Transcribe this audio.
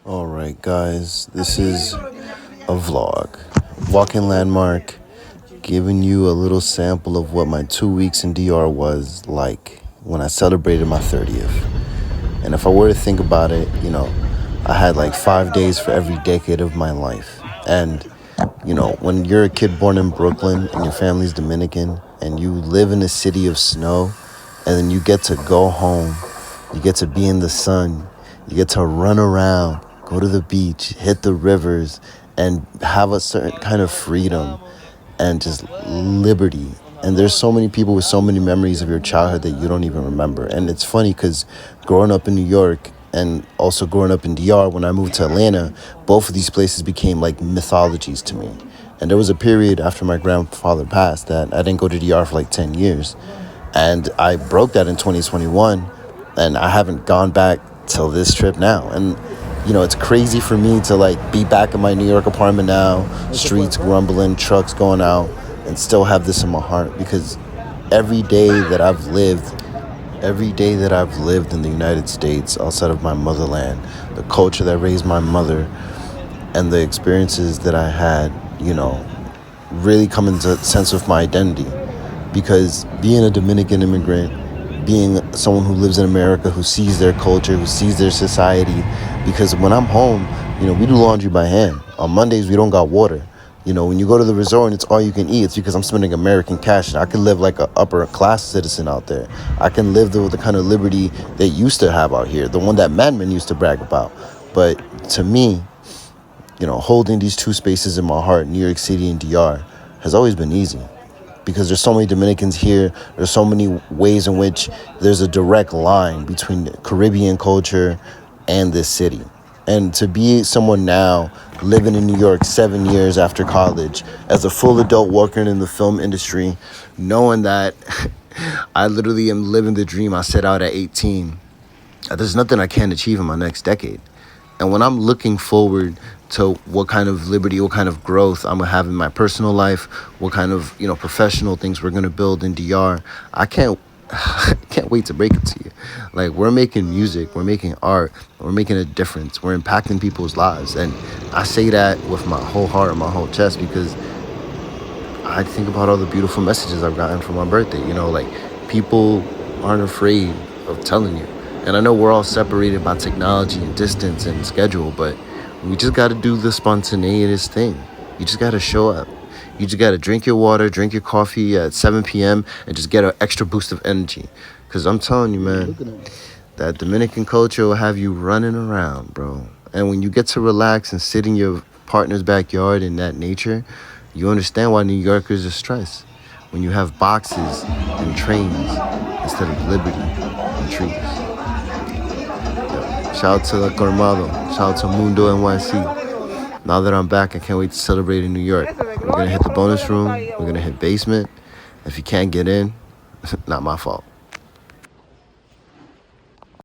Alright, guys, this is a vlog. Walking landmark, giving you a little sample of what my 2 weeks in DR was like when I celebrated my 30th. And if I were to think about it, I had like 5 days for every decade of my life. And, when you're a kid born in Brooklyn and your family's Dominican and you live in a city of snow and then you get to go home, you get to be in the sun, you get to run around, go to the beach, hit the rivers, and have a certain kind of freedom and just liberty. And there's so many people with so many memories of your childhood that you don't even remember. And it's funny because growing up in New York and also growing up in DR, when I moved to Atlanta, both of these places became like mythologies to me. And there was a period after my grandfather passed that I didn't go to DR for like 10 years. And I broke that in 2021, and I haven't gone back till this trip now. And it's crazy for me to like be back in my New York apartment now, streets grumbling, trucks going out, and still have this in my heart because every day that I've lived, every day that I've lived in the United States outside of my motherland, the culture that raised my mother, and the experiences that I had, really come into a sense of my identity. Because being a Dominican immigrant, being someone who lives in America, who sees their culture, who sees their society, because when I'm home, we do laundry by hand. On Mondays, we don't got water. When you go to the resort and it's all you can eat, it's because I'm spending American cash. And I can live like an upper class citizen out there. I can live the kind of liberty they used to have out here, the one that madmen used to brag about. But to me, holding these two spaces in my heart, New York City and DR, has always been easy. Because there's so many Dominicans here. There's so many ways in which there's a direct line between Caribbean culture and this city. And to be someone now living in New York 7 years after college, as a full adult working in the film industry, knowing that I literally am living the dream I set out at 18, there's nothing I can't achieve in my next decade. And when I'm looking forward to what kind of liberty, what kind of growth I'm going to have in my personal life, what kind of, professional things we're going to build in DR, I can't wait to break it to you. Like, we're making music, we're making art, we're making a difference, we're impacting people's lives. And I say that with my whole heart and my whole chest because I think about all the beautiful messages I've gotten for my birthday. Like, people aren't afraid of telling you. And I know we're all separated by technology and distance and schedule, but we just got to do the spontaneous thing. You just got to show up. You just got to drink your water, drink your coffee at 7 p.m. and just get an extra boost of energy. Because I'm telling you, man, that Dominican culture will have you running around, bro. And when you get to relax and sit in your partner's backyard in that nature, you understand why New Yorkers are stressed. When you have boxes and trains instead of liberty and trees. Shout out to the colmado. Shout out to Mundo NYC. Now that I'm back, I can't wait to celebrate in New York. We're going to hit the bonus room. We're going to hit basement. If you can't get in, not my fault.